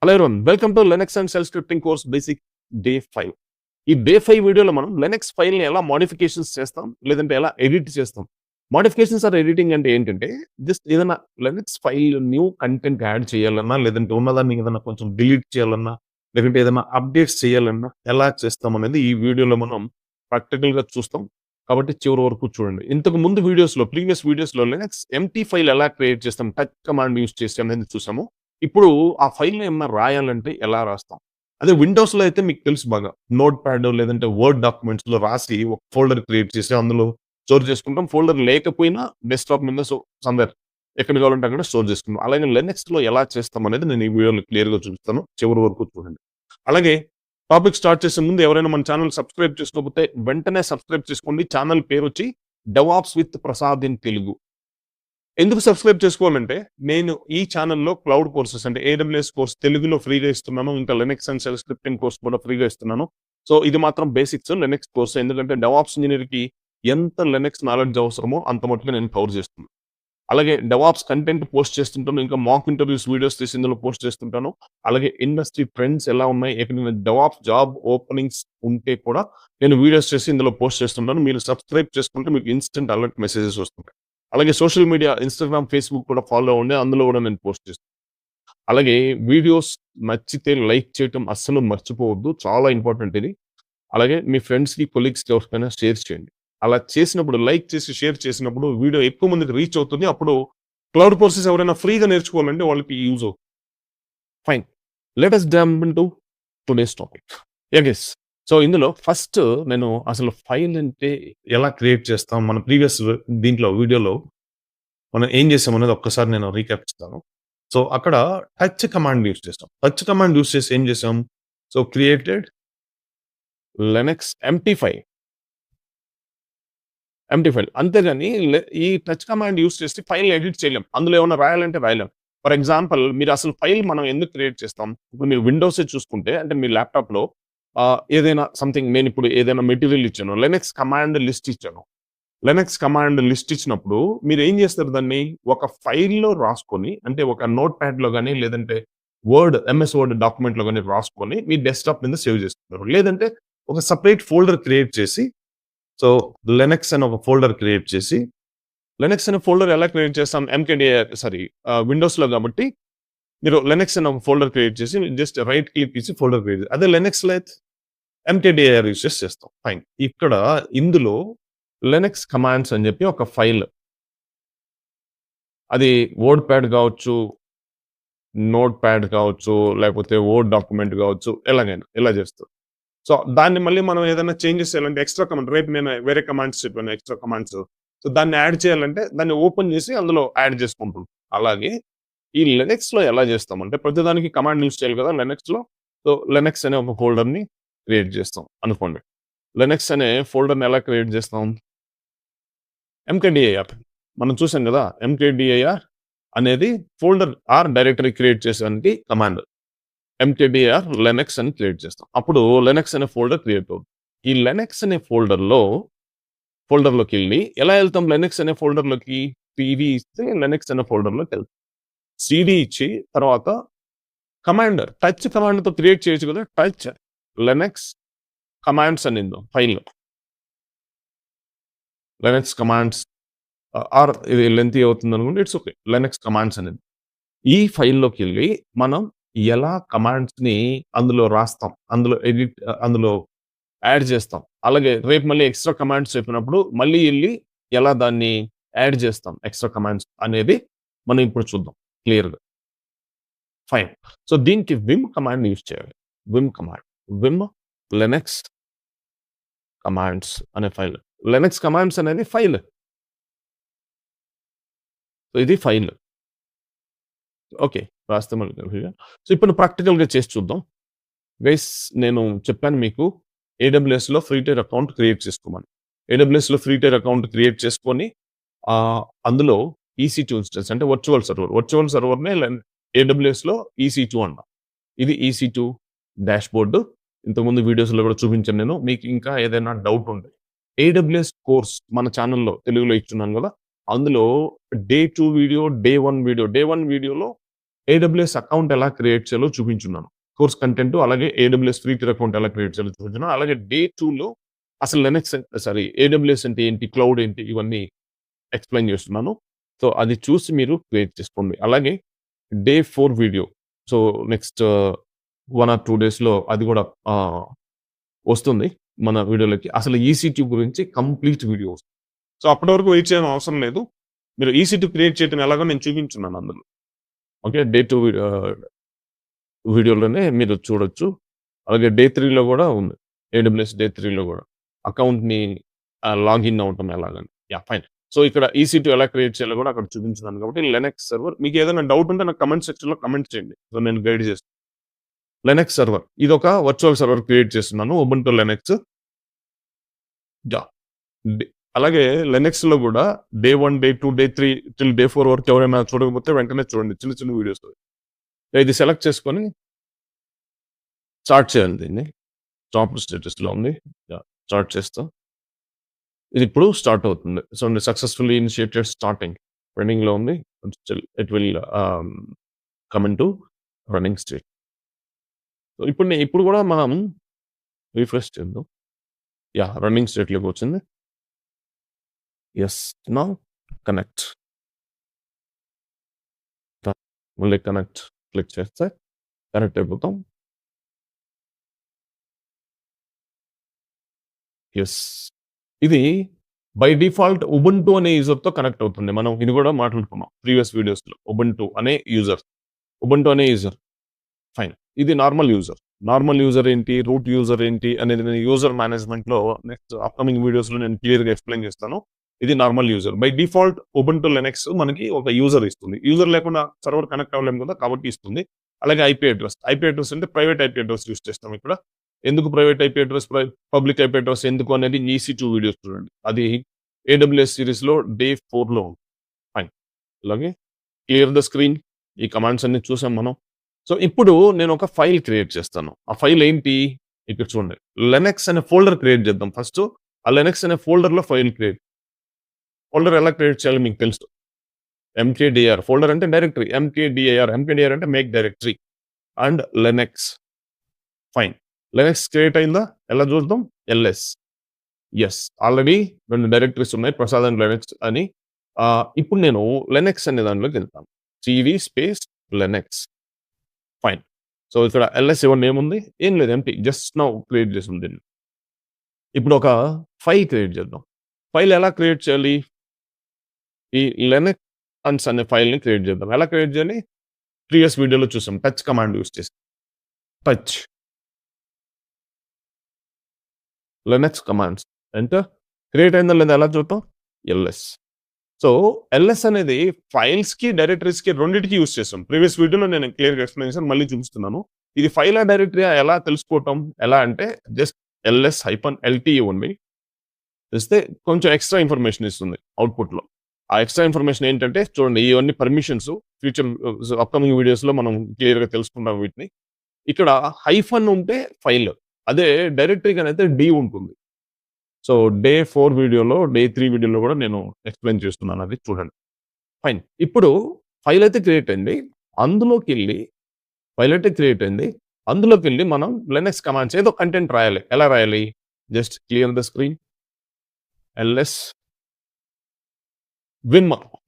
Hello everyone, welcome to Linux and shell scripting course basic day 5. ఈ day 5 వీడియోలో మనం Linux ఫైల్ని ఎలా మోడిఫికేషన్స్ చేస్తాం, లేదంటే ఎలా ఎడిట్ చేస్తాం. మోడిఫికేషన్స్ ఆర్ ఎడిటింగ్ అంటే ఏంటంటే, జస్ట్ ఏదైనా Linux file new content add చేయాలన్నా, లేదంటే ఉన్నదాన్ని ఏదైనా కొంచెం డిలీట్ చేయాలన్నా, లేదంటే ఏదైనా అప్డేట్స్ చేయాలన్నా ఎలా చేస్తాం అనేది ఈ వీడియోలో మనం ప్రాక్టికల్గా చూస్తాం. కాబట్టి చివరి వరకు చూడండి. ఇంతకు ముందు ప్రీవియస్ వీడియోస్లో లెనక్స్ ఎంటీ ఫైల్ ఎలా క్రియేట్ చేస్తాం, టచ్ కమాండ్ యూస్ చేసి అనేది చూసాము. ఇప్పుడు ఆ ఫైల్‌ని ఏమన్నా రాయాలంటే ఎలా రాస్తాం? అదే విండోస్‌లో అయితే మీకు తెలుసు బాగా. నోట్ ప్యాడ్ లేదంటే వర్డ్ డాక్యుమెంట్స్‌లో రాసి ఒక ఫోల్డర్ క్రియేట్ చేసి అందులో స్టోర్ చేసుకుంటాం. ఫోల్డర్ లేకపోయినా డెస్క్‌టాప్ మీద సమ్‌వేర్ ఎక్కడ కావాలంటే అక్కడ స్టోర్ చేసుకుంటాం. అలాగే లెనక్స్‌లో ఎలా చేస్తాం అనేది నేను ఈ వీడియోలో క్లియర్‌గా చూపిస్తాను. చివరి వరకు చూడండి. అలాగే టాపిక్ స్టార్ట్ చేసే ముందు ఎవరైనా మన ఛానెల్ సబ్స్క్రైబ్ చేసుకోకపోతే వెంటనే సబ్స్క్రైబ్ చేసుకోండి. ఛానెల్ పేరొచ్చి DevOps with Prasad in Telugu. ఎందుకు సబ్స్క్రైబ్ చేసుకోవాలంటే, నేను ఈ ఛానెల్‌లో క్లౌడ్ కోర్సెస్ అంటే ఏడబ్ల్యూఎస్ కోర్స్ తెలుగులో ఫ్రీగా ఇస్తున్నాను. ఇంకా Linux and shell scripting course కూడా ఫ్రీగా ఇస్తున్నాను. సో, ఇది మాత్రం బేసిక్స్ లెనక్స్ కోర్స్. ఎందుకంటే డెవాప్స్ ఇంజినీర్‌కి ఎంత లెనక్స్ నాలెడ్జ్ అవసరమో అంత మట్టుకు నేను కవర్ చేస్తున్నాను. అలాగే డెవాప్స్ కంటెంట్ పోస్ట్ చేస్తుంటాను. ఇంకా మాక్ ఇంటర్వ్యూస్ వీడియోస్ తీసి ఇందులో పోస్ట్ చేస్తుంటాను. అలాగే ఇండస్ట్రీ ట్రెండ్స్ ఎలా ఉన్నాయి, ఎక్కడైనా డెవాప్స్ జాబ్ ఓపెనింగ్స్ ఉంటే కూడా నేను వీడియోస్ చేసి ఇందులో పోస్ట్ చేస్తుంటాను. మీరు సబ్స్క్రైబ్ చేసుకుంటే మీకు ఇన్‌స్టంట్ అలర్ట్ మెసేజెస్ వస్తుంటాయి. అలాగే సోషల్ మీడియా ఇన్‌స్టాగ్రామ్, ఫేస్‌బుక్ కూడా ఫాలో అవ్వండి. అందులో కూడా నేను పోస్ట్ చేస్తాను. అలాగే వీడియోస్ నచ్చితే లైక్ చేయటం అస్సలు మర్చిపోవద్దు. చాలా ఇంపార్టెంట్ ఇది. అలాగే మీ ఫ్రెండ్స్‌కి, కొలీగ్స్‌కి ఎవరికైనా షేర్ చేయండి. అలా చేసినప్పుడు లైక్ చేసి, షేర్ చేసినప్పుడు వీడియో ఎక్కువ మందికి రీచ్ అవుతుంది. అప్పుడు క్లౌడ్ కోర్సెస్ ఎవరైనా ఫ్రీగా నేర్చుకోవాలంటే వాళ్ళకి యూజ్ అవుతుంది. Fine. Let us jump into today's topic. Yes. So, ఇందులో ఫస్ట్ నేను అసలు ఫైల్ అంటే ఎలా క్రియేట్ చేస్తాం? మన ప్రీవియస్ వీడియోలో మనం ఏం చేసామనేది ఒక్కసారి నేను రీక్యాప్ ఇస్తాను. సో, అక్కడ టచ్ కమాండ్ యూజ్ చేస్తాం. టచ్ కమాండ్ యూజ్ చేసి ఏం చేసాం? So, created Linux empty file. అంతేగాని ఈ టచ్ కమాండ్ యూజ్ చేసి ఫైల్‌ని ఎడిట్ చేయలేం. అందులో ఏమన్నా రాయాలంటే రాయలేం. ఫర్ ఎగ్జాంపుల్ మీరు అసలు ఫైల్ మనం ఎందుకు క్రియేట్ చేస్తాం? ఇప్పుడు మీరు విండోసే చూసుకుంటే అంటే మీ ల్యాప్‌టాప్‌లో ఏదైనా సంథింగ్ నేనిప్పుడు ఏదైనా మెటీరియల్ ఇచ్చాను. లెనక్స్ కమాండ్ లిస్ట్ ఇచ్చాను. లెనక్స్ కమాండ్ లిస్ట్ ఇచ్చినప్పుడు మీరేం చేస్తారు దాన్ని ఒక ఫైల్‌లో రాసుకొని అంటే ఒక నోట్ ప్యాడ్‌లో గాని లేదంటే ఎంఎస్ వర్డ్ డాక్యుమెంట్‌లో గాని రాసుకొని మీ డెస్క్‌టాప్ మీద సేవ్ చేసుకుంటారు. లేదంటే ఒక సెపరేట్ ఫోల్డర్ క్రియేట్ చేసి సో, లెనక్స్ అని ఒక ఫోల్డర్ క్రియేట్ చేసి లెనక్స్ అనే ఫోల్డర్ ఎలా క్రియేట్ చేస్తాం? విండోస్‌లో కాబట్టి మీరు లెనక్స్ అని ఒక ఫోల్డర్ క్రియేట్ చేసి జస్ట్ రైట్ క్లిక్ ఇచ్చి ఫోల్డర్ క్రియేట్ అదే లెనక్స్‌లో అయితే ఎంకేడీఐఆర్ యూజ్ చేసి చేస్తాం. ఫైన్. ఇక్కడ ఇందులో లెనక్స్ కమాండ్స్ అని చెప్పి ఒక ఫైల్. అది వర్డ్ ప్యాడ్ కావచ్చు, నోట్ ప్యాడ్ కావచ్చు, లేకపోతే వర్డ్ డాక్యుమెంట్ కావచ్చు, ఎలాగైనా ఇలా చేస్తారు. సో, దాన్ని మళ్ళీ మనం ఏదైనా చేంజెస్ చేయాలంటే ఎక్స్‌ట్రా కమాండ్ రేపు నేను వేరే కమాండ్స్ చెప్పాను ఎక్స్‌ట్రా కమాండ్స్. సో, దాన్ని యాడ్ చేయాలంటే దాన్ని ఓపెన్ చేసి అందులో యాడ్ చేసుకుంటాం. అలాగే ఈ లెనక్స్‌లో ఎలా చేస్తామంటే ప్రతిదానికి కమాండ్ యూజ్ చేయాలి కదా లెనక్స్‌లో. సో, లెనక్స్ అనే ఒక ఫోల్డర్‌ని క్రియేట్ చేస్తాం అనుకోండి. లెనక్స్ అనే ఫోల్డర్‌ని ఎలా క్రియేట్ చేస్తాం? ఎంకేడీఐఆర్. మనం చూసాం కదా! ఎంకేడీఐఆర్ అనేది ఫోల్డర్ ఆర్ డైరెక్టరీ క్రియేట్ చేసేదానికి కమాండ్. ఎంకేడీఆర్ లెనక్స్ అని క్రియేట్ చేస్తాం. అప్పుడు లెనక్స్ అనే ఫోల్డర్ క్రియేట్ అవుతుంది. ఈ లెనక్స్ అనే ఫోల్డర్‌లోకెళ్ళి ఎలా ఎళ్తాం లెనక్స్ అనే ఫోల్డర్‌లోకి? సీడీ ఇస్తే లెనక్స్ అనే ఫోల్డర్‌లోకెళ్తాం. సీడీ ఇచ్చి తర్వాత టచ్ కమాండ్‌తో క్రియేట్ చేయొచ్చు కదా! టచ్ లెనక్స్ కమాండ్స్ అని ఫైల్. లెనక్స్ కమాండ్స్ ఆర్ ఇది lengthy అవుతుందనుకుంటే it's okay. Linux commands అనేది. ఈ ఫైల్‌లోకెళ్ళి మనం ఎలా కమాండ్స్‌ని అందులో రాస్తాం. అందులో యాడ్ చేస్తాం. అలాగే రేపు మళ్ళీ ఎక్స్‌ట్రా కమాండ్స్ చెప్పినప్పుడు మళ్ళీ ఎళ్లి ఎలా దాన్ని యాడ్ చేస్తాం ఎక్స్‌ట్రా కమాండ్స్ అనేది మనం ఇప్పుడు చూద్దాం క్లియర్‌గా. ఫైన్. సో, దీనికి విమ్ కమాండ్ యూజ్ చేయాలి. విమ్ లెనక్స్ కమాండ్స్ అనే ఫైల్. లెనక్స్ కమాండ్స్ అనేది ఫైల్. సో, ఇది ఫైల్. ఓకే. రాస్తే సో, ఇప్పుడు ప్రాక్టికల్‌గా చేసి చూద్దాం. గైస్ నేను చెప్పాను మీకు ఏడబ్ల్యూఎస్‌లో ఫ్రీ టైర్ అకౌంట్ క్రియేట్ చేసుకోమని. ఏడబ్ల్యూఎస్‌లో ఫ్రీ టైర్ అకౌంట్ క్రియేట్ చేసుకొని అందులో EC2 ఇన్స్టెన్స్ అంటే వర్చువల్ సర్వర్‌నే ఏడబ్ల్యూఎస్‌లో EC2 అంటాం. ఇది EC2 డాష్‌బోర్డ్. ఇంతకుముందు వీడియోస్‌లో కూడా చూపించాను నేను. మీకు ఇంకా ఏదైనా డౌట్ ఉంటే ఏడబ్ల్యూఎస్ కోర్స్ మన ఛానెల్‌లో తెలుగులో ఇచ్చున్నాను కదా! అందులో డే 2 వీడియో, డే 1 వీడియోలో ఏడబ్ల్యూఎస్ అకౌంట్ ఎలా క్రియేట్ చేయాలో చూపించున్నాను. కోర్స్ కంటెంట్ అలాగే ఏడబ్ల్యూఎస్ ఫ్రీ టియర్ అకౌంట్ ఎలా క్రియేట్ చేయాలో చూపించున్నాను. అలాగే డే 2లో అసలు లినక్స్ ఏడబ్ల్యూఎస్ అంటే ఏంటి, క్లౌడ్ ఏంటి, ఇవన్నీ ఎక్స్‌ప్లెయిన్ చేస్తున్నాను. సో, అది చూసి మీరు క్రియేట్ చేసుకోండి. అలాగే day 4 video. So, next 1 or 2 డేస్‌లో అది కూడా వస్తుంది మన వీడియోలోకి. అసలు ఈసీ2 గురించి కంప్లీట్ వీడియో వస్తుంది. సో, అప్పటి వరకు వెయిట్ చేయడం అవసరం లేదు. మీరు ఈసీ2 క్రియేట్ చేయడం ఎలాగో నేను చూపించున్నాను అందులో. ఓకే. డే 2 వీడియోలోనే మీరు చూడొచ్చు. అలాగే డే 3లో కూడా ఉంది. ఏడబ్ల్యూఎస్ డే 3లో కూడా అకౌంట్‌ని లాగిన్ అవ్వటం ఎలాగని. యాహ్! ఫైన్. సో, ఇక్కడ ఈసీ2 ఎలా క్రియేట్ చేయాలో కూడా అక్కడ చూపించున్నాను కాబట్టి లినక్స్ సర్వర్ మీకు ఏదైనా డౌట్ ఉంటే నాకు కామెంట్ సెక్షన్‌లో కామెంట్ చేయండి. సో, నేను గైడ్ చేస్తాను. లినక్స్ సర్వర్ ఇదొక వర్చువల్ సర్వర్ క్రియేట్ చేస్తున్నాను. Ubuntu Linux. యాహ్! అలాగే లినక్స్‌లో కూడా day 1, day 2, day 3 till day 4 వరకు ఎవరైనా చూడకపోతే వెంటనే చూడండి. చిన్న చిన్న వీడియోస్. ఇది సెలెక్ట్ చేసుకొని స్టార్ట్ చేయాలి దీన్ని. టాప్ స్టేటస్‌లో ఉంది. యాహ్! స్టార్ట్ చేస్తా. ఇది ఇప్పుడు స్టార్ట్ అవుతుంది. So, successfully initiated starting. రన్నింగ్‌లో ఉంది. Still it will come into running state. So, ఇప్పుడు కూడా మనం రిఫ్రెష్ చేద్దాం. యాహ్! రన్నింగ్ స్టేట్‌లోకి వచ్చింది. యెస్. Now connect. మళ్ళీ కనెక్ట్ క్లిక్ చేస్తే కనెక్ట్ అయిపోతాం. యెస్. ఇది బై డిఫాల్ట్ ఉబుంటూ అనే యూజర్‌తో కనెక్ట్ అవుతుంది. మనం ఇది కూడా మాట్లాడుకున్నాం ప్రీవియస్ వీడియోస్‌లో. ఉబుంటూ అనే యూజర్. ఫైన్. ఇది నార్మల్ యూజర్. నార్మల్ యూజర్ ఏంటి, రూట్ యూజర్ ఏంటి అనేది నేను యూజర్ మేనేజ్మెంట్‌లో నెక్స్ట్ అప్‌కమింగ్ వీడియోస్‌లో నేను క్లియర్‌గా ఎక్స్‌ప్లెయిన్ చేస్తాను. ఇది normal user. By default Ubuntu Linux మనకి ఒక యూజర్ ఇస్తుంది. యూజర్ లేకుండా సర్వర్ కనెక్ట్ అవ్వలేము కదా! కాబట్టి ఇస్తుంది. అలాగే ఐపీ అడ్రెస్. ఐపీ అడ్రెస్ అంటే ప్రైవేట్ ఐపీ అడ్రెస్ యూజ్ చేస్తాం ఇక్కడ. ఎందుకు private IP address, public IP address ఎందుకు అనేది ఈసీ2 వీడియోస్ చూడండి. అది ఏడబ్ల్యూఎస్ సిరీస్‌లో డే 4లో ఉంది. ఫైన్. అలాగే క్లియర్ ద స్క్రీన్. ఈ కమాండ్స్ అన్ని చూసాం మనం. సో, ఇప్పుడు నేను ఒక ఫైల్ క్రియేట్ చేస్తాను. ఆ ఫైల్ ఏంటి? ఇక్కడ చూడండి. లినక్స్ అనే ఫోల్డర్ క్రియేట్ చేద్దాం ఫస్ట్. ఆ లినక్స్ అనే ఫోల్డర్‌లో ఫోల్డర్ ఎలా క్రియేట్ చేయాలో మీకు తెలుసు. ఎంకేడిఆర్ ఫోల్డర్ అంటే డైరెక్టరీ. ఎంకేడిఐఆర్ అంటే make directory and Linux. Fine. Linux create అయిందా? ఎలా చూద్దాం? ఎల్ఎస్. యెస్. ఆల్రెడీ 2 డైరెక్టరీస్ ఉన్నాయి. ప్రసాద్ అండ్ లినక్స్ అని. ఇప్పుడు నేను లినక్స్ అనే దాంట్లోకి వెళ్తాను. CD space Linux. Fine. So, ఇక్కడ ఎల్ఎస్ ఇవ్వండి ఏముంది? ఏం లేదు ఎంప్టీ. జస్ట్ నౌ క్రియేట్ చేసాం దీన్ని. ఇప్పుడు ఒక ఫైల్ క్రియేట్ చేద్దాం. ఫైల్ ఎలా క్రియేట్ చేయాలి? ఈ లినక్స్ అనే ఫైల్‌ని క్రియేట్ చేద్దాం. ఎలా క్రియేట్ చేయాలి? ప్రీవియస్ వీడియోలో చూసాం. టచ్ కమాండ్ యూజ్ చేసి. Touch. Linux commands. Enter. Create అయిందా లేదా ఎలా చూద్దాం? ఎల్ఎస్. సో, ఎల్ఎస్ అనేది ఫైల్స్‌కి, డైరెక్టరీస్‌కి రెండిటికి యూజ్ చేస్తాం. ప్రీవియస్ వీడియోలో నేను క్లియర్‌గా ఎక్స్‌ప్లెయిన్ చేశాను. మళ్ళీ చూపిస్తున్నాను. ఇది ఫైలా, డైరెక్టరీయా ఎలా తెలుసుకోవటం? ఎలా అంటే జస్ట్ ls-lt ఇవ్వండి. ఇస్తే కొంచెం ఎక్స్‌ట్రా ఇన్ఫర్మేషన్ ఇస్తుంది అవుట్‌పుట్‌లో. ఆ ఎక్స్‌ట్రా ఇన్ఫర్మేషన్ ఏంటంటే చూడండి ఇవన్నీ పర్మిషన్స్ ఫ్యూచర్ అప్‌కమింగ్ వీడియోస్‌లో మనం క్లియర్‌గా తెలుసుకుందాం వీటిని. ఇక్కడ హైఫన్ ఉంటే ఫైల్. అదే డైరెక్టరీకనైతే డి ఉంటుంది. సో, డే 4 వీడియోలో, డే 3 వీడియోలో కూడా నేను ఎక్స్‌ప్లెయిన్ చేస్తున్నాను అది చూడండి. ఫైన్. ఇప్పుడు ఫైల్ అయితే క్రియేట్ అయింది. అందులోకెళ్ళి మనం లినక్స్ కమాండ్స్ ఏదో కంటెంట్ రాయాలి. ఎలా రాయాలి? Just clear the screen. LS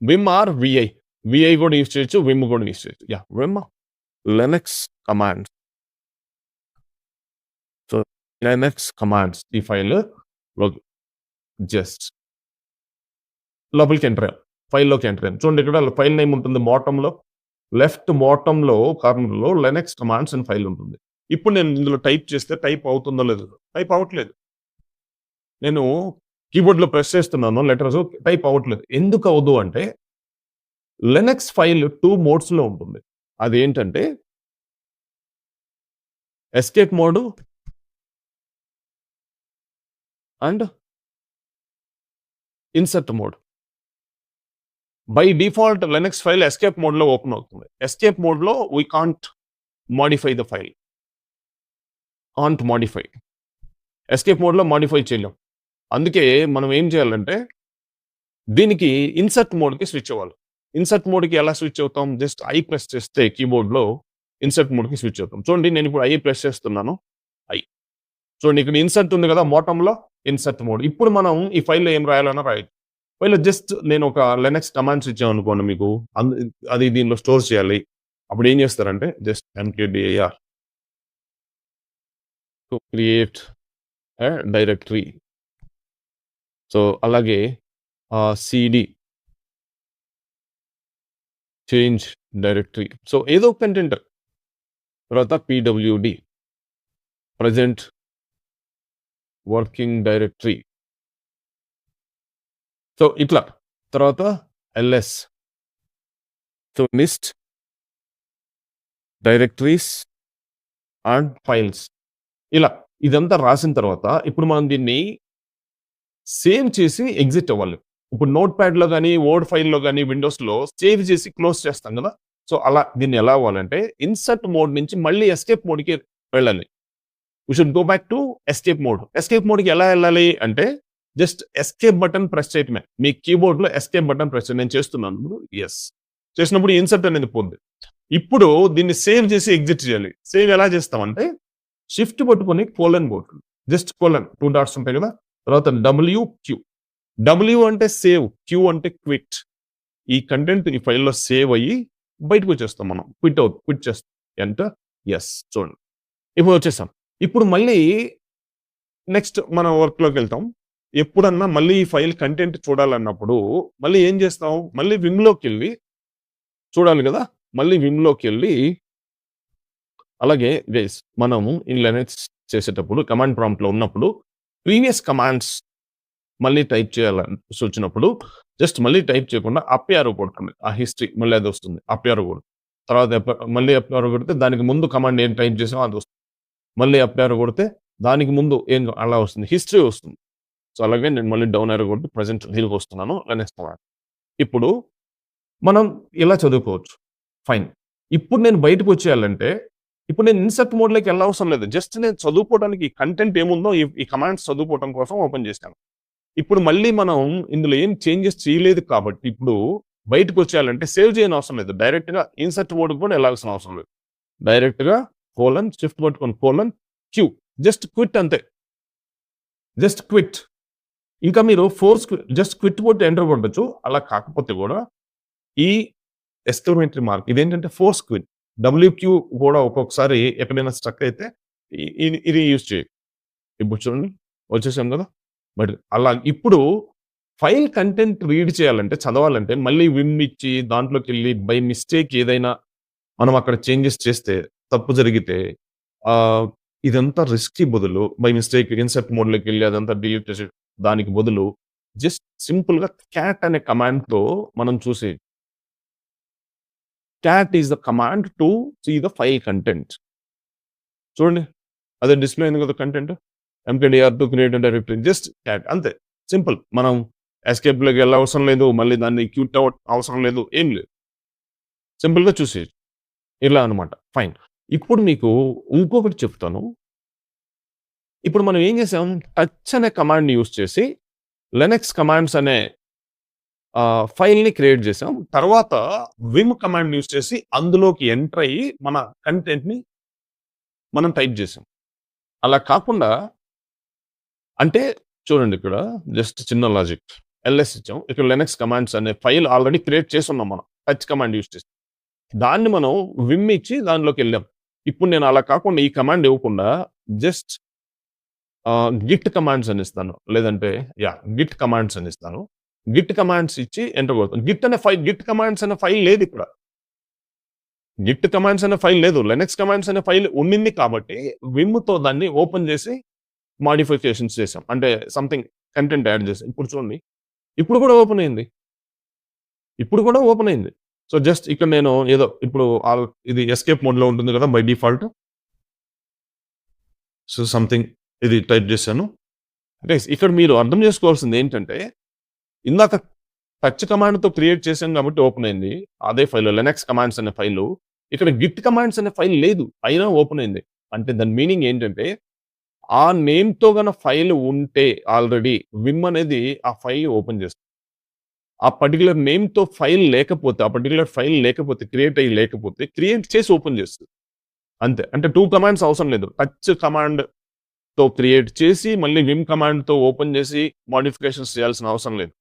vim or VI. VI కూడా యూజ్ చేయొచ్చు. విమ్ కూడా యూజ్ చేయొచ్చు. Yeah! Vim Linux commands. So, Linux commands ఈ ఫైల్ జస్ట్ లోపలికి ఎంటర్ అయ్యాం. ఫైల్‌లోకి ఎంటర్ అయ్యాం. చూడండి ఇక్కడ ఫైల్ నేమ్ ఉంటుంది బాటమ్‌లో. లెఫ్ట్ బాటమ్‌లో కార్నర్‌లో లినక్స్ కమాండ్స్ అని ఫైల్ ఉంటుంది. ఇప్పుడు నేను ఇందులో టైప్ చేస్తే టైప్ అవుతుందో లేదో? టైప్ అవ్వట్లేదు. నేను కీబోర్డ్‌లో ప్రెస్ చేస్తున్నాను లెటర్స్ టైప్ అవ్వట్లేదు. ఎందుకు అవ్వదు అంటే లినక్స్ ఫైల్ 2 మోడ్స్‌లో ఉంటుంది. అదేంటంటే escape mode and insert mode. By default Linux file escape మోడ్‌లో ఓపెన్ అవుతుంది. ఎస్కేప్ మోడ్‌లో we can't modify the file. Escape మోడ్‌లో మోడిఫై చేయలేం. అందుకే మనం ఏం చేయాలంటే దీనికి ఇన్సర్ట్ మోడ్‌కి స్విచ్ అవ్వాలి. ఇన్సర్ట్ మోడ్‌కి ఎలా స్విచ్ అవుతాం? జస్ట్ ఐ ప్రెస్ చేస్తే కీబోర్డ్‌లో ఇన్సర్ట్ మోడ్‌కి స్విచ్ అవుతాం. చూడండి నేను ఇప్పుడు ఐ ప్రెస్ చేస్తున్నాను. ఐ. చూడండి ఇక్కడ ఇన్సర్ట్ ఉంది కదా! బాటమ్‌లో ఇన్సర్ట్ మోడ్. ఇప్పుడు మనం ఈ ఫైల్‌లో ఏం రాయాలన్నా రాయొచ్చు. ఫైల్‌లో జస్ట్ నేను ఒక లినక్స్ కమాండ్స్ ఇచ్చామనుకోండి మీకు. అది దీనిలో స్టోర్ చేయాలి. అప్పుడు ఏం చేస్తారంటే just MKDIR to create a directory. So, అలాగే సీడీ చేంజ్ డైరెక్టరీ. సో, ఏదో ఒక కంటెంట్. తర్వాత PWD present working directory. So, ఇట్లా. తర్వాత LS. So, list directories and files. ఇలా ఇదంతా రాసిన తర్వాత ఇప్పుడు మనం దీన్ని సేవ్ చేసి ఎగ్జిట్ అవ్వాలి. ఇప్పుడు నోట్‌ప్యాడ్‌లో గాని, వర్డ్ ఫైల్‌లో గాని, విండోస్‌లో సేవ్ చేసి క్లోజ్ చేస్తాం గదా! సో, అలా దీన్ని ఎలా అవ్వాలంటే ఇన్సర్ట్ మోడ్ నుంచి మళ్ళీ ఎస్కేప్ మోడ్‌కి వెళ్ళాలి. We should go back to escape mode. Escape మోడ్‌కి ఎలా ఎళ్ళాలి అంటే జస్ట్ ఎస్కేప్ బటన్ ప్రెస్ చేయటమే. మీ కీబోర్డ్‌లో ఎస్కేప్ బటన్ ప్రెస్ నేను చేస్తున్నాను ఇప్పుడు. యెస్. చేసినప్పుడు ఇన్సర్ట్ అనేది పోద్ది. ఇప్పుడు దీన్ని సేవ్ చేసి ఎగ్జిట్ చేయాలి. సేవ్ ఎలా చేస్తామంటే షిఫ్ట్ పట్టుకొని కోలన్ కొట్టు. జస్ట్ కోలన్ 2 డాట్స్ ఉంటాయి కదా! తర్వాత డబ్ల్యూక్యూ. డబ్ల్యూ అంటే సేవ్, క్యూ అంటే క్విట్. ఈ కంటెంట్ ఈ ఫైల్‌లో సేవ్ అయ్యి బయటకొచ్చేస్తాం మనం. క్విట్ చేస్తాం. ఎంటర్. యెస్. చూడండి. ఇప్పుడు వచ్చేసాం. ఇప్పుడు మళ్ళీ నెక్స్ట్ మన వర్క్‌లోకెళ్తాం. ఎప్పుడన్నా మళ్ళీ ఈ ఫైల్ కంటెంట్ చూడాలన్నప్పుడు మళ్ళీ ఏం చేస్తాం? మళ్ళీ విమ్‌లోకెళ్ళి చూడాలి గదా! మళ్ళీ విమ్‌లోకెళ్ళి అలాగే గైస్ మనము ఈ లినక్స్ చేసేటప్పుడు కమాండ్ ప్రాంప్ట్‌లో ఉన్నప్పుడు ప్రీవియస్ కమాండ్స్ మళ్ళీ టైప్ చేయాల్సి వచ్చినప్పుడు జస్ట్ మళ్ళీ టైప్ చేయకుండా అప్ యారో కొట్టండి. ఆ హిస్టరీ మళ్ళీ అదొస్తుంది. అప్ యారో కొడితే. తర్వాత మళ్ళీ అప్ యారో కొడితే దానికి ముందు కమాండ్ ఏం టైప్ చేసామో అదొస్తుంది. మళ్ళీ అప్ యారో కొడితే దానికి ముందు ఏం అలా వస్తుంది. హిస్టరీ వస్తుంది. సో, అలాగే నేను మళ్ళీ డౌన్ యారో కొట్టి ప్రెజెంట్ దీనికొస్తున్నాను. Linux command. ఇప్పుడు మనం ఇలా చదువుకోవచ్చు. ఫైన్. ఇప్పుడు నేను బయటకొచ్చేయాలంటే ఇప్పుడు నేను ఇన్సర్ట్ మోడ్‌లోకి ఎళ్ళవసరం లేదు. జస్ట్ నేను చదువుకోవడానికి ఈ కంటెంట్ ఏముందో ఈ కమాండ్స్ చదువుకోవడం కోసం ఓపెన్ చేశాను. ఇప్పుడు మళ్ళీ మనం ఇందులో ఏం చేంజెస్ చేయలేదు కాబట్టి ఇప్పుడు బయటకొచ్చేయాలంటే సేవ్ చేయనవసరం లేదు. డైరెక్ట్‌గా ఇన్సర్ట్ మోడ్‌కి కూడా ఎళ్ళాల్సిన అవసరం లేదు. డైరెక్ట్‌గా షిఫ్ట్ పట్టుకొని క్యూ జస్ట్ క్విట్ అంతే. Just quit. ఇంకా మీరు జస్ట్ క్విట్ కొట్టి ఎంటర్ కొట్టొచ్చు. అలా కాకపోతే కూడా ఈ ఎక్స్‌క్లమేటరీ మార్క్ ఇదేంటంటే ఫోర్స్ క్విట్. డబ్ల్యూక్యూ కూడా ఒక్కొక్కసారి ఎక్కడైనా స్ట్రక్ అయితే ఇది యూజ్ చేయి. ఇప్పుడు చూడండి వచ్చేసాం కదా! బట్ అలా ఇప్పుడు ఫైల్ కంటెంట్ రీడ్ చేయాలంటే, చదవాలంటే మళ్ళీ విమ్ ఇచ్చి దాంట్లోకెళ్ళి బై మిస్టేక్ ఏదైనా మనం అక్కడ చేంజెస్ చేస్తే, తప్పు జరిగితే ఇదంతా రిస్క్‌కి బదులు బై మిస్టేక్ ఇన్సర్ట్ మోడ్‌లోకెళ్ళి అదంతా డిలీట్ చేసి దానికి బదులు జస్ట్ సింపుల్‌గా క్యాట్ అనే కమాండ్‌తో మనం చూసేయొచ్చు. Cat is the command to see the file content. చూడండి. అదే డిస్‌ప్లే అయింది కదా content. MKDR to create a directory just cat అంతే. సింపుల్. మనం ఎస్కేప్‌లోకి వెళ్ళవసరం లేదు. మళ్ళీ దాన్ని క్విట్ అవసరం లేదు. ఏం లేదు. సింపుల్‌గా చూసేయొచ్చు. ఇలా అనమాట. ఫైన్. ఇప్పుడు మీకు ఇంకొకటి చెప్తాను. ఇప్పుడు మనం ఏం చేసాం? టచ్ అనే కమాండ్‌ని యూజ్ చేసి లినక్స్ కమాండ్స్ అనే ఫైల్‌ని క్రియేట్ చేసాం. తర్వాత విమ్ కమాండ్‌ని యూజ్ చేసి అందులోకి ఎంటర్ అయ్యి మన కంటెంట్‌ని మనం టైప్ చేసాం. అలా కాకుండా అంటే చూడండి ఇక్కడ జస్ట్ చిన్న లాజిక్. ఎల్ఎస్ ఇచ్చాం. ఇక్కడ లినక్స్ కమాండ్స్ అనే ఫైల్ ఆల్రెడీ క్రియేట్ చేసున్నాం మనం. టచ్ కమాండ్ యూజ్ చేసి. దాన్ని మనం విమ్ ఇచ్చి దానిలోకెళ్ళాం. ఇప్పుడు నేను అలా కాకుండా ఈ కమాండ్ ఇవ్వకుండా జస్ట్ గిట్ కమాండ్స్ అని ఇస్తాను. లేదంటే గిట్ కమాండ్స్ అని ఇస్తాను. గిట్ కమాండ్స్ ఇచ్చి ఎంటర్ కొడతాను. గిట్ కమాండ్స్ అనే ఫైల్ లేదు ఇక్కడ. గిట్ కమాండ్స్ అనే ఫైల్ లేదు. లినక్స్ కమాండ్స్ అనే ఫైల్ ఉండింది కాబట్టి విమ్‌తో దాన్ని ఓపెన్ చేసి మోడిఫికేషన్స్ చేసాం. అంటే సంథింగ్ కంటెంట్ యాడ్ చేసాం. ఇప్పుడు చూడండి. ఇప్పుడు కూడా ఓపెన్ అయింది. ఇప్పుడు కూడా ఓపెన్ అయింది. సో, జస్ట్ ఇక్కడ నేను ఏదో ఇప్పుడు ఇది ఎస్కేప్ మోడ్‌లో ఉంటుంది కదా! By default. సో, సంథింగ్ ఇది టైప్ చేశాను. గైస్ ఇక్కడ మీరు అర్థం చేసుకోవాల్సింది ఏంటంటే, ఇందాక టచ్ కమాండ్‌తో క్రియేట్ చేశాం కాబట్టి ఓపెన్ అయింది. అదే ఫైల్ లినక్స్ కమాండ్స్ అనే ఫైలు. ఇక్కడ గిట్ కమాండ్స్ అనే ఫైల్ లేదు. అయినా ఓపెన్ అయింది. అంటే దాని మీనింగ్ ఏంటంటే, ఆ నేమ్‌తో ఫైల్ ఉంటే ఆల్రెడీ విమ్ అనేది ఆ ఫైల్ ఓపెన్ చేస్తుంది. ఆ పర్టిక్యులర్ నేమ్‌తో ఫైల్ లేకపోతే, ఆ పర్టిక్యులర్ ఫైల్ లేకపోతే, క్రియేట్ అయ్యి లేకపోతే, క్రియేట్ చేసి ఓపెన్ చేస్తది. అంతే. అంటే 2 కమాండ్స్ అవసరం లేదు. టచ్ కమాండ్‌తో క్రియేట్ చేసి, మళ్ళీ విమ్ కమాండ్‌తో ఓపెన్ చేసి, మోడిఫికేషన్స్ చేయాల్సిన అవసరం లేదు.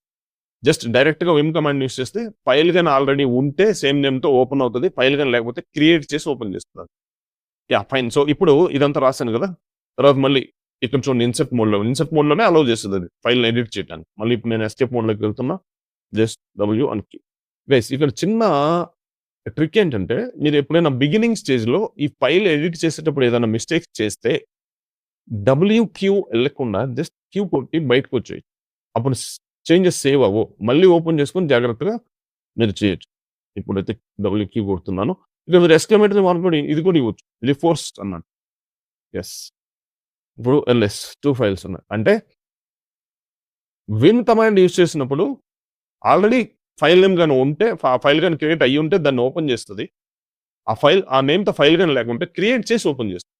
జస్ట్ డైరెక్ట్‌గా విమ్ కమాండ్ యూజ్ చేస్తే, ఫైల్ గాని ఆల్రెడీ ఉంటే సేమ్ నేమ్‌తో ఓపెన్ అవుతది. ఫైల్ గాని లేకపోతే క్రియేట్ చేసి ఓపెన్ చేస్తది. యాహ్! ఫైన్. సో, ఇప్పుడు ఇదంతా రాసాను గదా! తర్వాత మళ్ళీ ఇక్కడ చూడండి ఇన్సర్ట్ మోడ్‌లోనే అలౌ చేస్తదది ఫైల్‌ని ఎడిట్ చేయటానికి. మళ్ళీ ఇప్పుడు నేను ఎస్కేప్ మోడ్‌లోకి వెళ్తున్నా. జస్ట్ డబ్ల్యూ అని గైస్ ఇక్కడ చిన్న ట్రిక్ ఏంటంటే, మీరు ఎప్పుడైనా బిగినింగ్ స్టేజ్‌లో ఈ ఫైల్ ఎడిట్ చేసేటప్పుడు ఏదైనా మిస్టేక్స్ చేస్తే, డబ్ల్యూక్యూ ఎళ్ళకుండా జస్ట్ క్యూ కొట్టి బయటకొచ్చేయి. అప్పుడు చేంజెస్ సేవ్ అవ్వవు. మళ్ళీ ఓపెన్ చేసుకొని జాగ్రత్తగా మీరు చేయొచ్చు. ఇప్పుడైతే డబ్ల్యూక్యూ కొడుతున్నాను. ఇక మీరు ఎక్స్‌క్లమేటరీ మార్క్ కూడా ఇది కూడా ఇవ్వచ్చు. రిఫోర్స్డ్ అన్నాడు. యెస్. ఇప్పుడు ఎల్ఎస్ 2 ఫైల్స్ ఉన్నాయి. అంటే విన్ కమాండ్ యూజ్ చేసినప్పుడు ఆల్రెడీ ఫైల్ నేమ్ గాని ఉంటే, ఫైల్ గాని క్రియేట్ అయ్యి ఉంటే దాన్ని ఓపెన్ చేస్తది. ఆ నేమ్‌తో ఫైల్ గాని లేకుంటే క్రియేట్ చేసి ఓపెన్ చేస్తది.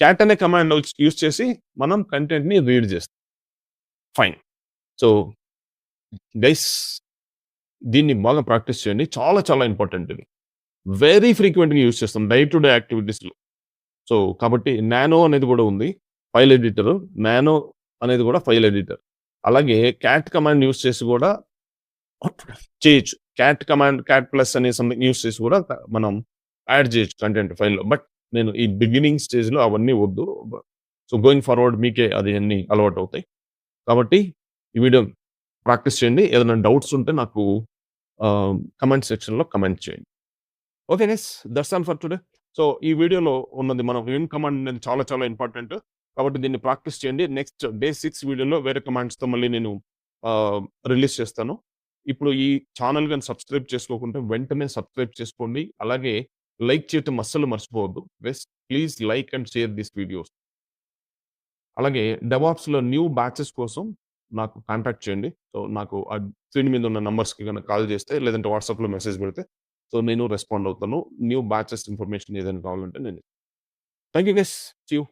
క్యాట్ అనే కమాండ్ యూజ్ చేసి మనం కంటెంట్‌ని రీడ్ చేస్తాం. ఫైన్. సో, గైస్ దీన్ని బాగా ప్రాక్టీస్ చేయండి. చాలా చాలా ఇంపార్టెంట్ ఇది. వెరీ ఫ్రీక్వెంట్‌గా యూజ్ చేస్తాం డే టు డే యాక్టివిటీస్‌లో. సో, కాబట్టి నానో అనేది కూడా ఉంది. File editor. నానో అనేది కూడా ఫైల్ ఎడిటర్. అలాగే క్యాట్ కమాండ్ యూజ్ చేసి కూడా చేయొచ్చు. క్యాట్ ప్లస్ అనే సంథింగ్ యూజ్ చేసి కూడా మనం యాడ్ చేయొచ్చు కంటెంట్ ఫైల్‌లో. బట్ నేను ఈ బిగినింగ్ స్టేజ్‌లో అవన్నీ వద్దు. సో, గోయింగ్ ఫార్వర్డ్ మీకే అది అన్నీ అలవాటవుతాయి. కాబట్టి ఈ వీడియో ప్రాక్టీస్ చేయండి. ఏదైనా డౌట్స్ ఉంటే నాకు కమెంట్ సెక్షన్‌లో కమెంట్ చేయండి. Okay guys, that's all for today. So, ఈ వీడియోలో ఉన్నది మనం విన్ కమాండ్ అనేది చాలా చాలా ఇంపార్టెంట్. కాబట్టి దీన్ని ప్రాక్టీస్ చేయండి. నెక్స్ట్ డే 6 వీడియోలో వేరే కమాండ్స్‌తో మళ్ళీ నేను ఆహ్, రిలీజ్ చేస్తాను. ఇప్పుడు ఈ ఛానెల్ గాని సబ్స్క్రైబ్ చేసుకోకుంటే వెంటనే సబ్స్క్రైబ్ చేసుకోండి. అలాగే లైక్ చేయటం అస్సలు మర్చిపోవద్దు. Please like and share these videos. అలాగే డెవాప్స్‌లో న్యూ బ్యాచెస్ కోసం నాకు కాంటాక్ట్ చేయండి. సో, నాకు స్క్రీన్ మీద ఉన్న నంబర్స్‌కి గనక కాల్ చేస్తే, లేదంటే వాట్సాప్‌లో మెసేజ్ పెడితే, సో, నేను రెస్పాండ్ అవుతాను. న్యూ బ్యాచెస్ ఇన్ఫర్మేషన్ ఏదైనా కావాలంటే నేను thank you guys. See you.